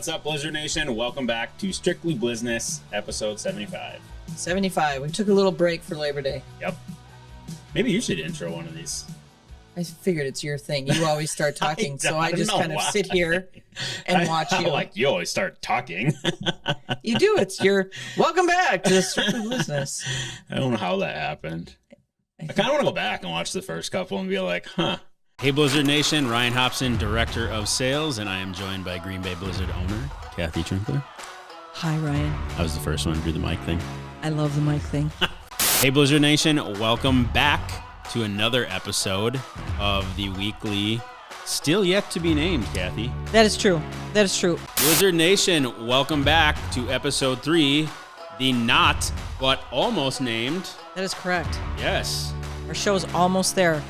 What's up, Blizzard Nation? Welcome back to Strictly Blizzness, episode 75. 75. We took a little break for Labor Day. Yep. Maybe you should intro one of these. I figured it's your thing. You always start talking, so I just kind of sit here and watch you. Like, you always start talking. You do. It's your welcome back to Strictly Blizzness. I don't know how that happened. I kind of want to go back and watch the first couple and be like, huh. Hey, Blizzard Nation. Ryan Hobson, Director of Sales, and I am joined by Green Bay Blizzard owner, Kathy Trinkler. Hi, Ryan. I was the first one to do the mic thing. I love the mic thing. Hey, Blizzard Nation. Welcome back to another episode of the weekly, still yet to be named, Kathy. That is true. That is true. Blizzard Nation, welcome back to episode 3, the not but almost named. That is correct. Yes. Our show is almost there.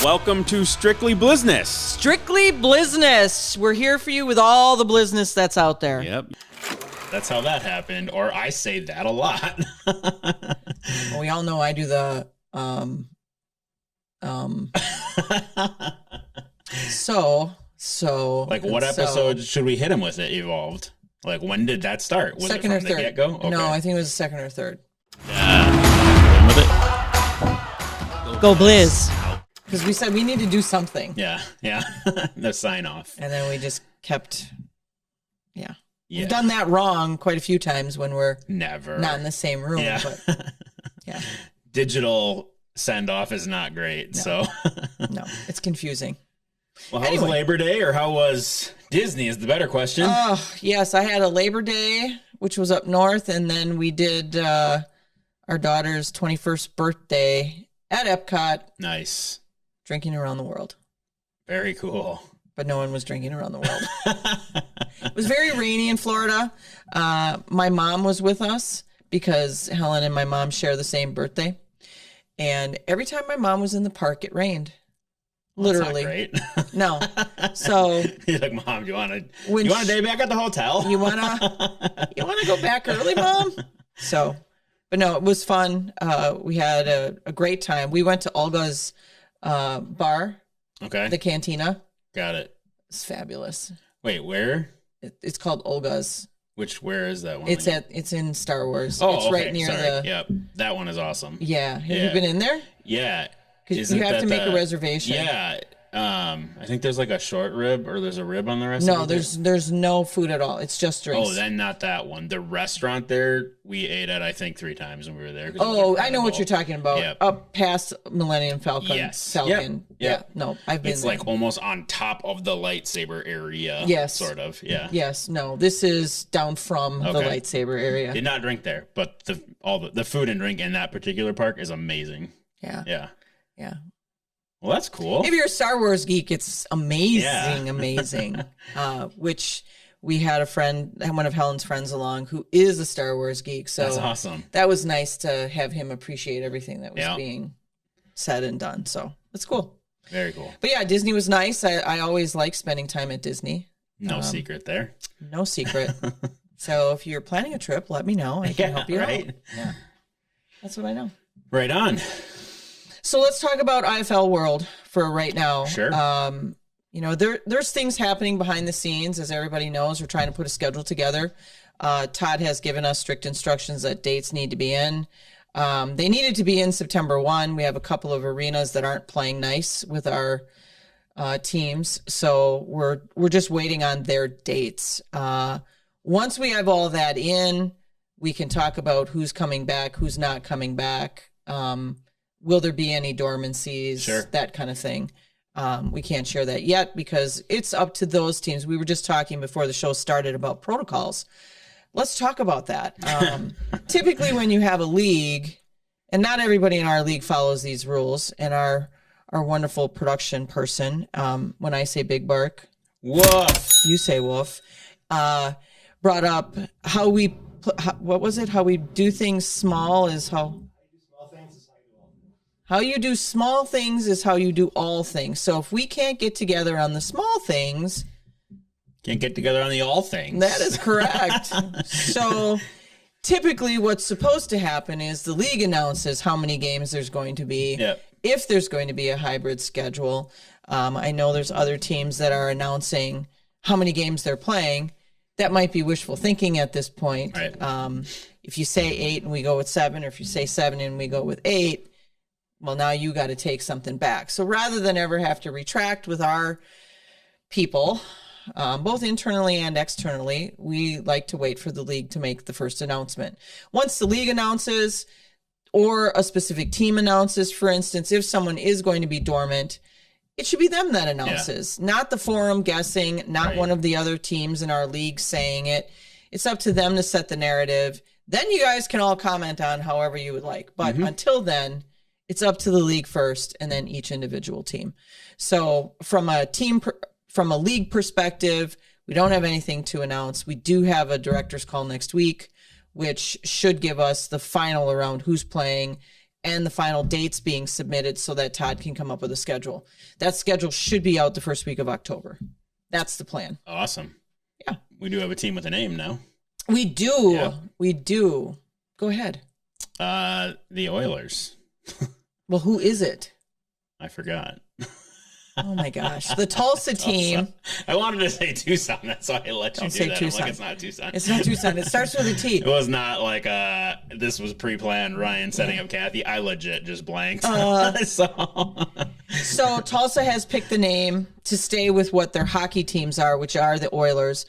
Welcome to Strictly Blizzness. Strictly Blizzness. We're here for you with all the Blizzness that's out there. Yep. That's how that happened, or I say that a lot. Well, we all know I do the like, what episode should we hit him with it evolved? Like, when did that start? Was second it from or third? The get-go? Okay. No, I think it was the second or third. Yeah. With it. Go Blizz. Because we said we need to do something. Yeah. The sign off. And then we just kept, yeah. We've done that wrong quite a few times when we're never not in the same room. Yeah. But yeah. Digital send off is not great. No. So no, it's confusing. Well, how was Labor Day, or how was Disney is the better question. Oh, yes. I had a Labor Day, which was up north. And then we did our daughter's 21st birthday at Epcot. Nice. Drinking around the world. Very cool. But no one was drinking around the world. It was very rainy in Florida. My mom was with us because Helen and my mom share the same birthday. And every time my mom was in the park, it rained. Literally. That's not great. No. So you're like, Mom, you want a day back at the hotel? You wanna go back early, Mom? So, but no, it was fun. We had a great time. We went to Olga's bar. Okay. The Cantina. Got it. It's fabulous. Wait, where? It's called Olga's. Where is that one? It's in Star Wars. Oh, it's okay. right near Sorry. Yep. That one is awesome. Yeah. Have you been in there? Yeah. Because you have to make a reservation. Yeah. I think there's like a short rib, or there's a rib on the restaurant. No, there's no food at all. It's just drinks. Oh, then not that one. The restaurant there, we ate at, I think, 3 times when we were there. Oh, I know what you're talking about. Yep. Up past Millennium Falcon. Yes. Falcon. Yep. Yeah. No, I've been It's there. Like almost on top of the lightsaber area. Yes. Sort of. Yeah. Yes. No, this is down from the lightsaber area. Did not drink there, but the food and drink in that particular park is amazing. Yeah. Yeah. Well, that's cool. If you're a Star Wars geek, it's amazing, amazing. Which we had a friend, one of Helen's friends along, who is a Star Wars geek. So that's awesome. That was nice to have him appreciate everything that was being said and done. So it's cool. Very cool. But yeah, Disney was nice. I always like spending time at Disney. No secret there. No secret. So if you're planning a trip, let me know. I can help you out. Yeah. That's what I know. Right on. So let's talk about IFL World for right now. Sure. There's things happening behind the scenes, as everybody knows. We're trying to put a schedule together. Todd has given us strict instructions that dates need to be in. They needed to be in September 1. We have a couple of arenas that aren't playing nice with our teams, so we're just waiting on their dates. Once we have all that in, we can talk about who's coming back, who's not coming back. Will there be any dormancies? Sure. That kind of thing. We can't share that yet because it's up to those teams. We were just talking before the show started about protocols. Let's talk about that. Typically when you have a league, and not everybody in our league follows these rules, and our wonderful production person, when I say Big Bark, woof, you say woof, brought up how we do things small is how you do small things is how you do all things. So if we can't get together on the small things, can't get together on the all things. That is correct. So typically what's supposed to happen is the league announces how many games there's going to be. Yep. If there's going to be a hybrid schedule. I know there's other teams that are announcing how many games they're playing. that might be wishful thinking at this point. Right. If you say 8 and we go with 7, or if you say 7 and we go with 8, well, now you got to take something back. So rather than ever have to retract with our people, both internally and externally, we like to wait for the league to make the first announcement. Once the league announces, or a specific team announces, for instance, if someone is going to be dormant, it should be them that announces, not the forum guessing, not one of the other teams in our league saying it. It's up to them to set the narrative. Then you guys can all comment on however you would like. But until then, it's up to the league first and then each individual team. So from a league perspective, we don't have anything to announce. We do have a director's call next week, which should give us the final around who's playing and the final dates being submitted so that Todd can come up with a schedule. That schedule should be out the first week of October. That's the plan. Awesome. Yeah. We do have a team with a name now. We do. Yeah. We do. Go ahead. The Oilers. Well, who is it? I forgot. Oh my gosh. The Tulsa team. I wanted to say Tucson. That's why I let you Don't do say that. Tucson. I'm like, it's not Tucson. It's not Tucson. It starts with a T. It was not like this was pre-planned, Ryan setting up Kathy. I legit just blanked. So Tulsa has picked the name to stay with what their hockey teams are, which are the Oilers.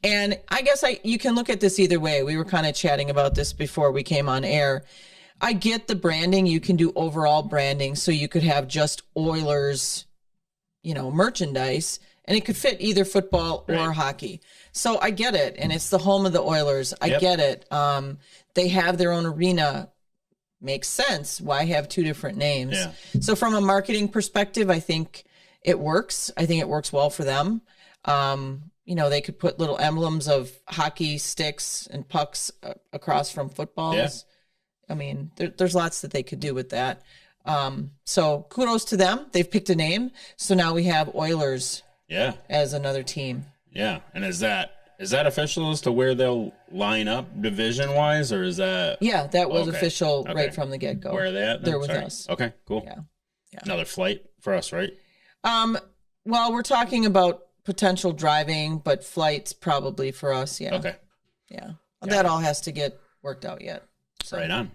And I guess you can look at this either way. We were kind of chatting about this before we came on air. I get the branding. You can do overall branding. So you could have just Oilers, merchandise, and it could fit either football or hockey. So I get it. And it's the home of the Oilers. I get it. They have their own arena. Makes sense. Why have two different names? Yeah. So from a marketing perspective, I think it works. I think it works well for them. They could put little emblems of hockey sticks and pucks across from footballs. Yeah. I mean, there's lots that they could do with that. So kudos to them. They've picked a name. So now we have Oilers as another team. Yeah. And is that official as to where they'll line up division-wise, or is that? Yeah, that was official right from the get-go. Where are they at? They're with us. Okay, cool. Yeah. Another flight for us, right? Well, we're talking about potential driving, but flights probably for us, yeah. Okay. Yeah. That all has to get worked out yet. So. Right on.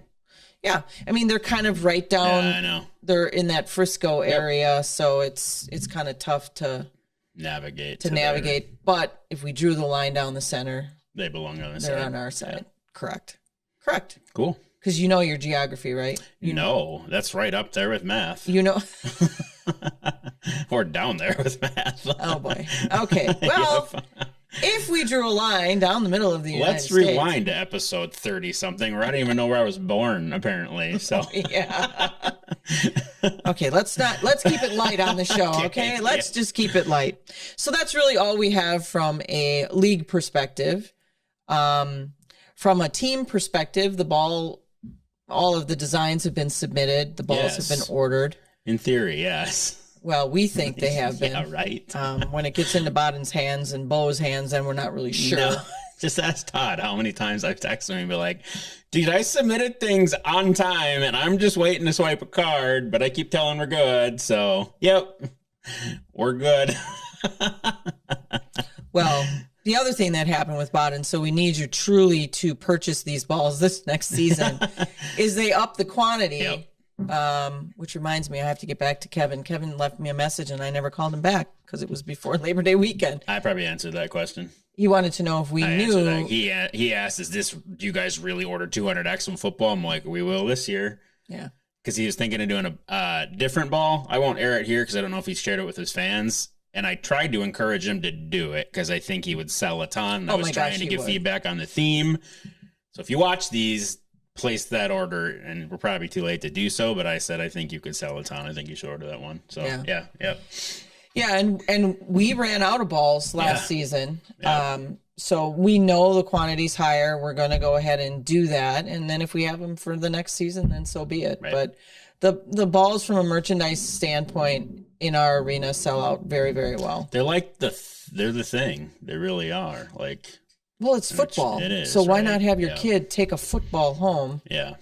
Yeah. I mean, they're kind of right down. Yeah, I know. They're in that Frisco area, so it's kind of tough to navigate. But if we drew the line down the center, they belong on the side. They're on our side. Yeah. Correct. Cool. Because you know your geography, right? No, that's right up there with math. Or down there with math. Oh boy. Okay. Well, if we drew a line down the middle of the United States. Let's rewind to episode 30 something, where I didn't even know where I was born, apparently. So yeah. Okay, let's keep it light on the show, okay? Let's just keep it light. So that's really all we have from a league perspective. From a team perspective, all of the designs have been submitted. The balls have been ordered. In theory, yes. Well, we think they have been. Yeah, right. When it gets into Boden's hands and Bo's hands, then we're not really sure. No. Just ask Todd how many times I've texted him and be like, dude, I submitted things on time and I'm just waiting to swipe a card, but I keep telling we're good. So, yep, we're good. Well, the other thing that happened with Boden, so we need you truly to purchase these balls this next season, is they up the quantity. Yep. Which reminds me, I have to get back to Kevin. Kevin left me a message and I never called him back because it was before Labor Day weekend. I probably answered that question. He wanted to know if we knew. He asked, do you guys really order 200X in football? I'm like, we will this year. Yeah. Because he was thinking of doing a different ball. I won't air it here because I don't know if he's shared it with his fans. And I tried to encourage him to do it because I think he would sell a ton. I was trying to give feedback on the theme. So if you watch these, place that order, and we're probably too late to do so, but I said I think you could sell a ton. I think you should order that one. So yeah, and we ran out of balls last season. Yeah. So we know the quantity's higher. We're going to go ahead and do that, and then if we have them for the next season, then so be it. Right. But the balls from a merchandise standpoint in our arena sell out very, very well. They're like they're the thing. They really are. Like, well, it's football. It is, so why not have your kid take a football home? Yeah.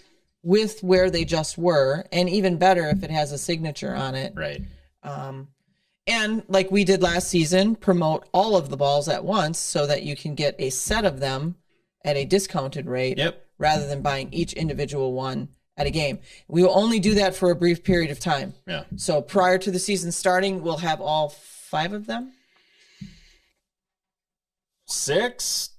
With where they just were, and even better if it has a signature on it. Right. And like we did last season, promote all of the balls at once so that you can get a set of them at a discounted rate rather than buying each individual one at a game. We will only do that for a brief period of time. Yeah. So prior to the season starting, we'll have all 5 of them. 6.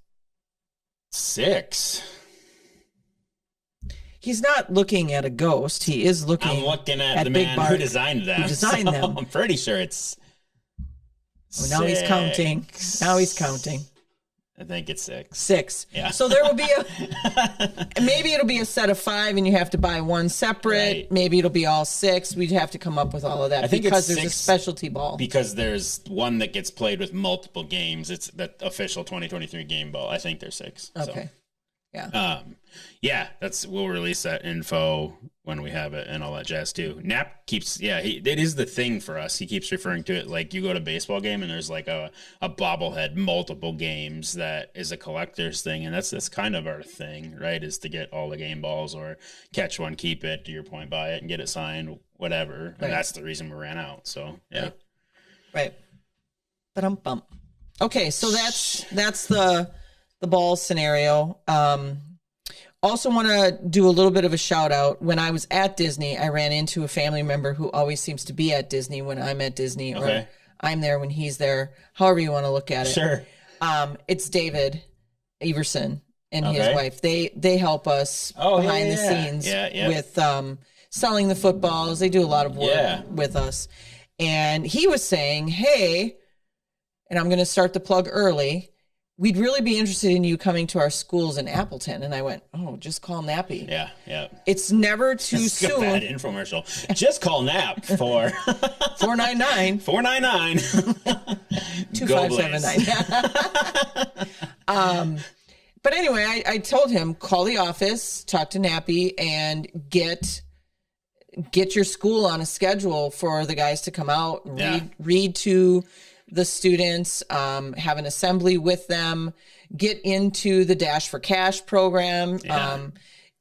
He's not looking at a ghost. He is looking. I'm looking at the man who designed them. I'm pretty sure it's. Oh, now he's counting. I think it's 6. 6. Yeah. So there will be maybe it'll be a set of 5 and you have to buy one separate. Right. Maybe it'll be all 6. We'd have to come up with all of that because there's a specialty ball. Because there's one that gets played with multiple games. It's the official 2023 game ball. I think there's 6. Okay. So. Yeah. We'll release that info when we have it and all that jazz too. Nap keeps, it is the thing for us. He keeps referring to it like you go to a baseball game and there's like a bobblehead, multiple games that is a collector's thing. And that's kind of our thing, right? Is to get all the game balls or catch one, keep it, to your point, buy it and get it signed, whatever. Right. And that's the reason we ran out. So, yeah. Right. Ba-dum-bum. Okay. So that's the ball scenario. Also want to do a little bit of a shout out. When I was at Disney, I ran into a family member who always seems to be at Disney when I'm at Disney, or I'm there when he's there, however you want to look at it. Sure. It's David Everson and his wife. They help us behind the scenes with selling the footballs. They do a lot of work with us. And he was saying, hey, and I'm going to start the plug early, we'd really be interested in you coming to our schools in Appleton. And I went, just call Nappy. Yeah. It's never too soon. Bad infomercial. Just call Nap for $4.99. $4.99. 2579. But anyway, I told him, call the office, talk to Nappy, and get your school on a schedule for the guys to come out, read to the students, have an assembly with them, get into the Dash for Cash program. Yeah.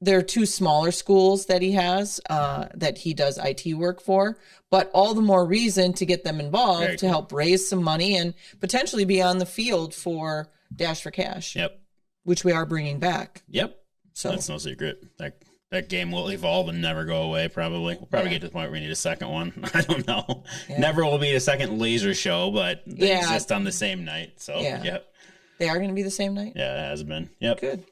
There are 2 smaller schools that he has that he does IT work for, but all the more reason to get them involved to help raise some money and potentially be on the field for Dash for Cash. Yep. Which we are bringing back. Yep. So that's no secret. That game will evolve and never go away, probably. We'll probably get to the point where we need a second one. I don't know. Yeah. Never will be a second laser show, but they exist on the same night. So, yep. They are going to be the same night? Yeah, it has been. Yep. Good.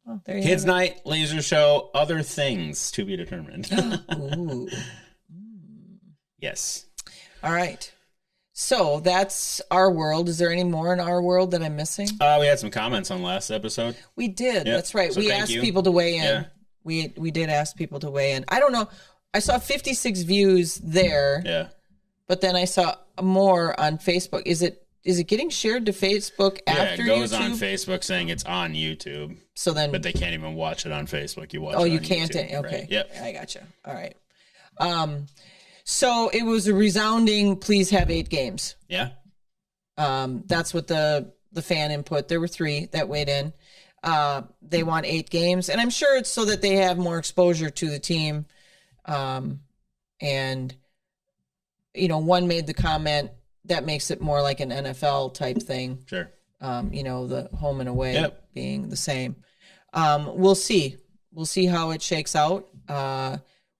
Well, there you Kids night, laser show, other things to be determined. Ooh. Yes. All right. So that's our world. Is there any more in our world that I'm missing? We had some comments on last episode. We did. Yep. That's right. So we asked people to weigh in. Yeah. We did ask people to weigh in. I don't know. I saw 56 views there. Yeah. But then I saw more on Facebook. Is it getting shared to Facebook after YouTube? Yeah, it goes on Facebook saying it's on YouTube. So then, but they can't even watch it on Facebook. You watch it on you can't. YouTube, okay. Right? Yep. I gotcha. All right. So it was a resounding, please have 8 games. Yeah. That's what the fan input. There were 3 that weighed in. They want 8 games, and I'm sure it's so that they have more exposure to the team. And one made the comment that makes it more like an NFL type thing. Sure. The home and away being the same. We'll see. We'll see how it shakes out.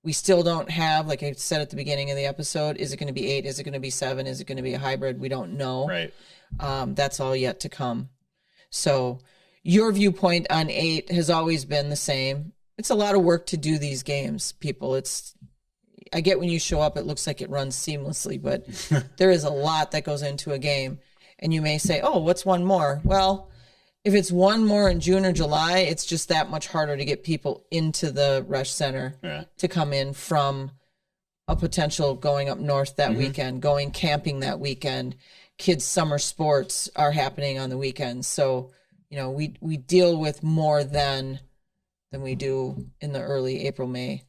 We still don't have, like I said at the beginning of the episode, is it going to be 8? Is it going to be 7? Is it going to be a hybrid? We don't know. Right. That's all yet to come. So your viewpoint on 8 has always been the same. It's a lot of work to do these games, people. I get when you show up, it looks like it runs seamlessly, but there is a lot that goes into a game. And you may say, what's one more? Well, if it's one more in June or July, it's just that much harder to get people into the Rush Center to come in from a potential going up north that weekend, going camping that weekend. Kids' summer sports are happening on the weekends. So, we deal with more than we do in the early April, May.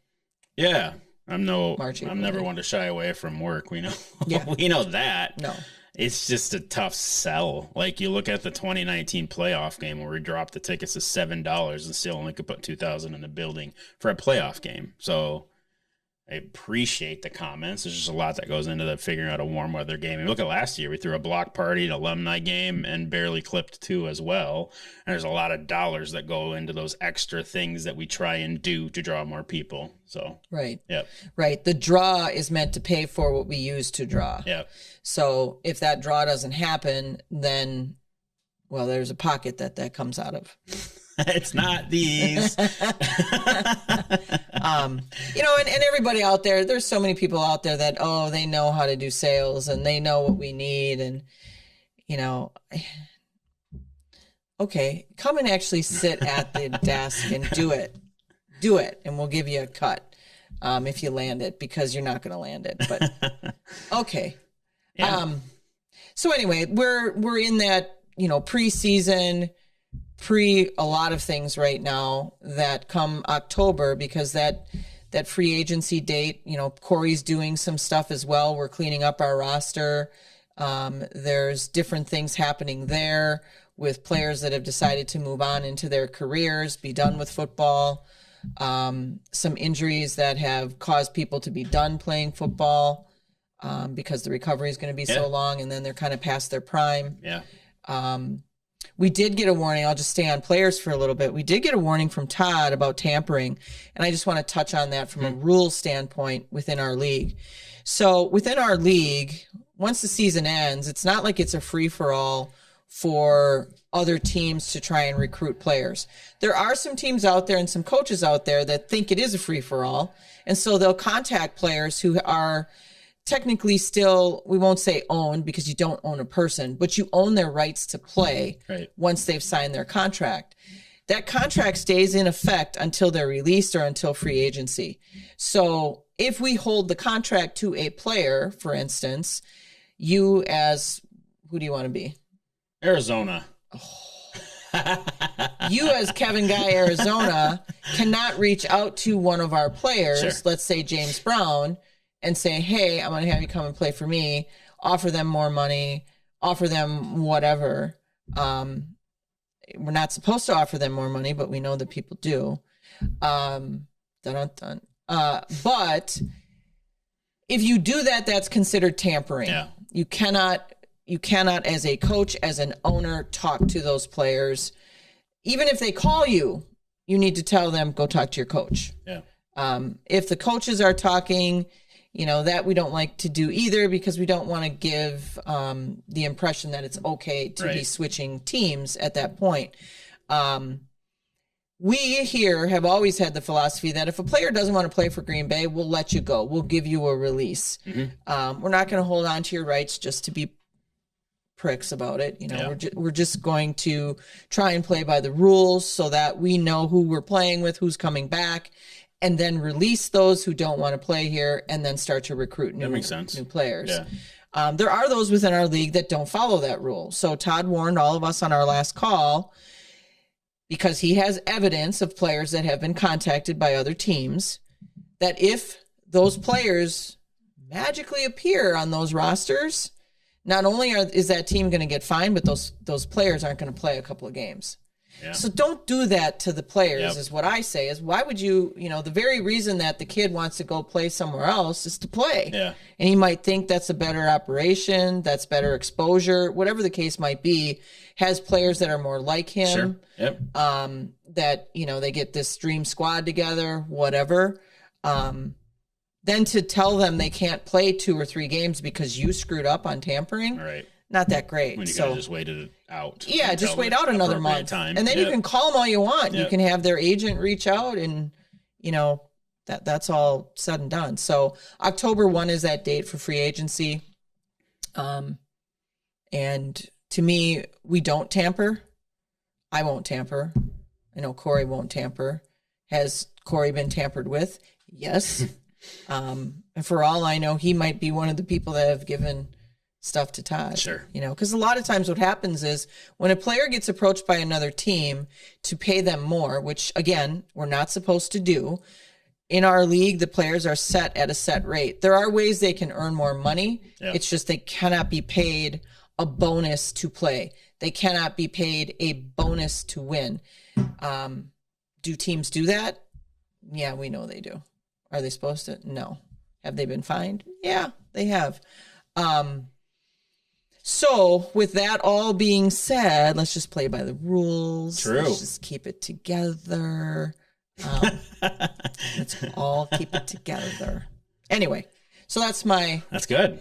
Yeah. I'm March, never one to shy away from work. We know, Yeah. we know that. No. It's just a tough sell. Like you look at the 2019 playoff game where we dropped the tickets to $7 and still only could put 2,000 in the building for a playoff game. So I appreciate the comments. There's just a lot that goes into the figuring out a warm weather game. And look at last year, we threw a block party, an alumni game, and barely clipped 2 as well. And there's a lot of dollars that go into those extra things that we try and do to draw more people. So right, yep, right. The draw is meant to pay for what we use to draw. yep. So if that draw doesn't happen, then well, there's a pocket that comes out of. It's not these. You know, and everybody out there, there's so many people out there that, oh, they know how to do sales and they know what we need. And, you know, okay, come and actually sit at the desk and do it. Do it. And we'll give you a cut if you land it, because you're not going to land it. But okay. Yeah. So anyway, we're in that, you know, preseason, a lot of things right now that come October, because that free agency date, you know, Corey's doing some stuff as well. We're cleaning up our roster. There's different things happening there with players that have decided to move on into their careers, be done with football. Some injuries that have caused people to be done playing football because the recovery is going to be so long, and then they're kind of past their prime. Yeah. We did get a warning. I'll just stay on players for a little bit. We did get a warning from Todd about tampering, and I just want to touch on that from a rule standpoint within our league. So within our league, once the season ends, it's not like it's a free-for-all for other teams to try and recruit players. There are some teams out there and some coaches out there that think it is a free-for-all, and so they'll contact players who are technically still, we won't say owned because you don't own a person, but you own their rights to play once they've signed their contract. That contract stays in effect until they're released or until free agency. So if we hold the contract to a player, for instance, you as, who do you want to be? Arizona. You as Kevin Guy, Arizona, cannot reach out to one of our players, let's say James Brown, and say, hey, I'm going to have you come and play for me, offer them more money, offer them whatever. We're not supposed to offer them more money, but we know that people do. But if you do that, that's considered tampering. Yeah. You cannot, as a coach, as an owner, talk to those players. Even if they call you, you need to tell them, go talk to your coach. Yeah. If the coaches are talking, you know, that we don't like to do either, because we don't want to give the impression that it's okay to be switching teams at that point. We here have always had the philosophy that if a player doesn't want to play for Green Bay, we'll let you go. We'll give you a release. Mm-hmm. We're not going to hold on to your rights just to be pricks about it. You know, we're just going to try and play by the rules so that we know who we're playing with, who's coming back, and then release those who don't want to play here, and then start to recruit new players. Yeah. There are those within our league that don't follow that rule. So Todd warned all of us on our last call, because he has evidence of players that have been contacted by other teams, that if those players magically appear on those rosters, not only is that team going to get fined, but those players aren't going to play a couple of games. Yeah. So don't do that to the players, is what I say. Is why would you, the very reason that the kid wants to go play somewhere else is to play. Yeah. And he might think that's a better operation, that's better exposure, whatever the case might be, has players that are more like him. Sure. Yep. That, they get this dream squad together, whatever. Then to tell them they can't play 2 or 3 games because you screwed up on tampering. Right. Not that great. When you could have just waited it out. Yeah, just wait out another month. And then you can call them all you want. You can have their agent reach out, and, that's all said and done. So October 1 is that date for free agency. And to me, we don't tamper. I won't tamper. I know Corey won't tamper. Has Corey been tampered with? Yes. And for all I know, he might be one of the people that have given stuff to Todd. Sure. Because a lot of times what happens is when a player gets approached by another team to pay them more, which again, we're not supposed to do. In our league, the players are set at a set rate. There are ways they can earn more money. Yeah. It's just they cannot be paid a bonus to play. They cannot be paid a bonus to win. Do teams do that? Yeah, we know they do. Are they supposed to? No. Have they been fined? Yeah, they have. So with that all being said, let's just play by the rules. True. Let's just keep it together. Let's all keep it together. Anyway, so that's good.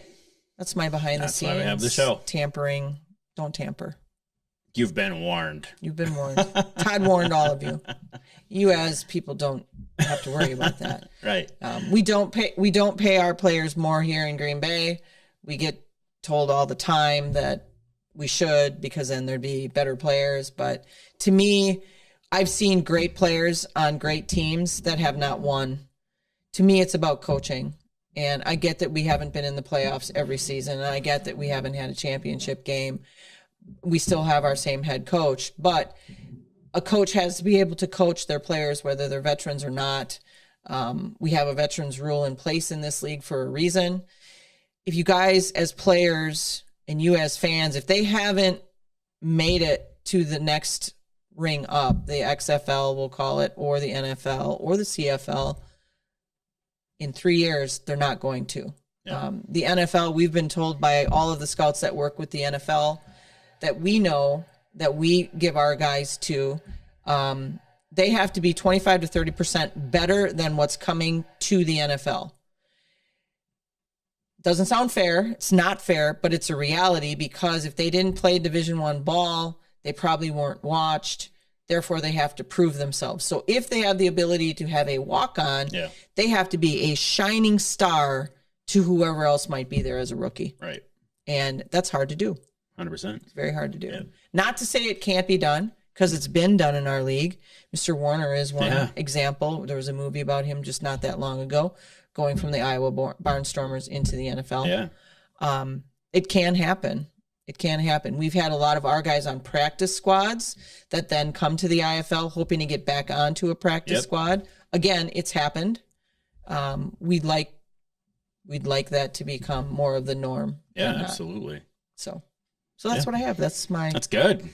That's my behind the scenes. That's why we have the show. Tampering. Don't tamper. You've been warned. You've been warned. Todd warned all of you. You as people don't have to worry about that. Right. We don't pay our players more here in Green Bay. We get told all the time that we should, because then there'd be better players. But to me, I've seen great players on great teams that have not won. To me, it's about coaching. And I get that we haven't been in the playoffs every season. And I get that we haven't had a championship game. We still have our same head coach. But a coach has to be able to coach their players, whether they're veterans or not. We have a veterans rule in place in this league for a reason. If you guys as players and you as fans, if they haven't made it to the next ring up, the XFL, we'll call it, or the NFL or the CFL, in 3 years, they're not going to. Yeah. The NFL, we've been told by all of the scouts that work with the NFL that we know that we give our guys to, they have to be 25 to 30% better than what's coming to the NFL. Doesn't sound fair. It's not fair, but it's a reality, because if they didn't play Division I ball, they probably weren't watched. Therefore, they have to prove themselves. So if they have the ability to have a walk-on, they have to be a shining star to whoever else might be there as a rookie. Right. And that's hard to do. 100%. It's very hard to do. Yeah. Not to say it can't be done, because it's been done in our league. Mr. Warner is one example. There was a movie about him just not that long ago, going from the Iowa Barnstormers into the NFL. Yeah. It can happen. It can happen. We've had a lot of our guys on practice squads that then come to the IFL hoping to get back onto a practice squad. Again, it's happened. We'd like that to become more of the norm. Yeah, absolutely. So that's what I have. That's good.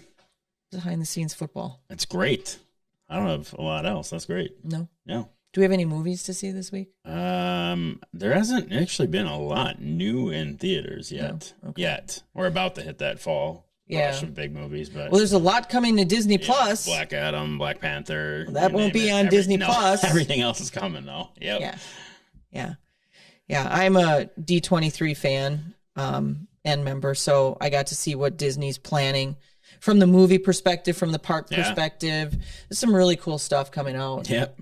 Behind the scenes football. That's great. I don't have a lot else. That's great. No. No. Do we have any movies to see this week? There hasn't actually been a lot new in theaters yet. No? Okay. Yet. We're about to hit that fall. Yeah. Of big movies, but there's a lot coming to Disney Plus. Black Adam, Black Panther. Well, that won't be on Disney Plus. Everything else is coming though. Yep. Yeah. I'm a D23 fan and member, so I got to see what Disney's planning from the movie perspective, from the park perspective. There's some really cool stuff coming out. Yep.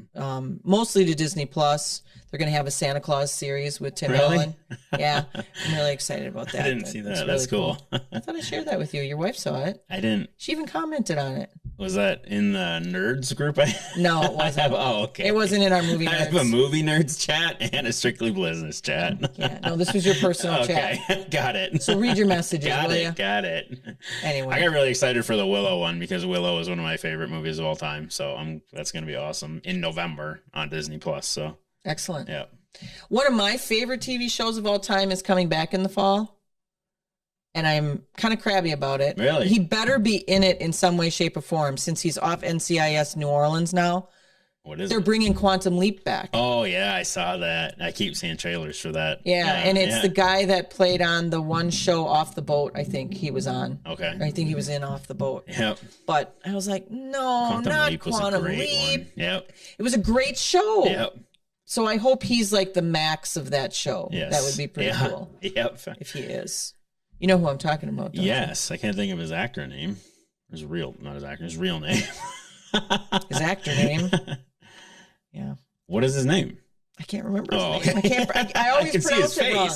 Mostly to Disney Plus. They're going to have a Santa Claus series with Tim Allen. Yeah, I'm really excited about that. I didn't see that. Really That's cool. I thought I shared that with you. Your wife saw it. I didn't. She even commented on it. Was that in the nerds group? No, it wasn't. Okay. It wasn't in our movie nerds. I have a movie nerds chat and a strictly Blizzness chat. Yeah, no, this was your personal chat. Got it. So read your messages, will you? Got it. Anyway. I got really excited for the Willow one, because Willow is one of my favorite movies of all time. So that's going to be awesome in November on Disney Plus. So excellent. Yeah. One of my favorite TV shows of all time is coming back in the fall, and I'm kind of crabby about it. Really? He better be in it in some way, shape, or form, since he's off NCIS New Orleans now. What is They're bringing Quantum Leap back. Oh, yeah, I saw that. I keep seeing trailers for that. Yeah, and it's the guy that played on the one show Off the Boat, I think he was on. Okay. I think he was in Off the Boat. Yep. But I was like, no, Quantum not Leap was Quantum a great Leap. one. Yep. It was a great show. Yep. So I hope he's like the max of that show. Yes. That would be pretty cool. Yep. If he is. You know who I'm talking about, don't Yes. I can't think of his actor name. His real name. His actor name. Yeah. What is his name? I can't remember his name. I always pronounce it wrong.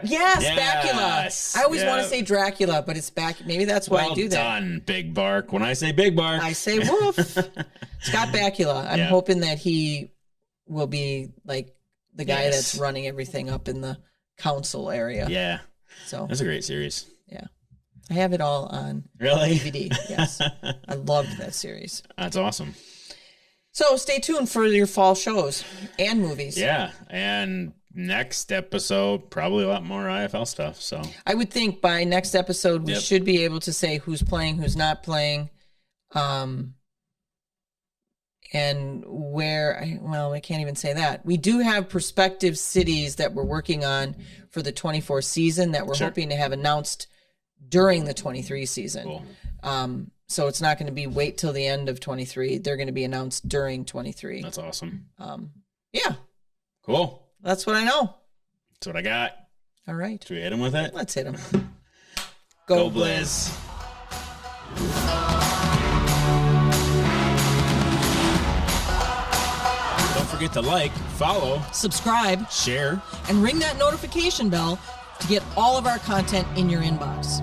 Yes, Bakula. I always want to say Dracula, but it's back. Maybe that's why I do that. Well done, Big Bark. When I say Big Bark, I say woof. Scott Bakula. I'm hoping that he will be like the guy that's running everything up in the council area. Yeah. So that's a great series. Yeah. I have it all on DVD. Yes. I loved that series. That's awesome. So stay tuned for your fall shows and movies. Yeah. And next episode, probably a lot more IFL stuff. So I would think by next episode, we should be able to say who's playing, who's not playing. and I can't even say that. We do have prospective cities that we're working on for the 24 season that we're hoping to have announced during the 23 season. Cool. So it's not going to be wait till the end of 23. They're going to be announced during 23. That's awesome. Yeah. Cool. That's what I know. That's what I got. All right. Should we hit him with it? Let's hit him. Go Blizz. Don't forget to like, follow, subscribe, share, and ring that notification bell to get all of our content in your inbox.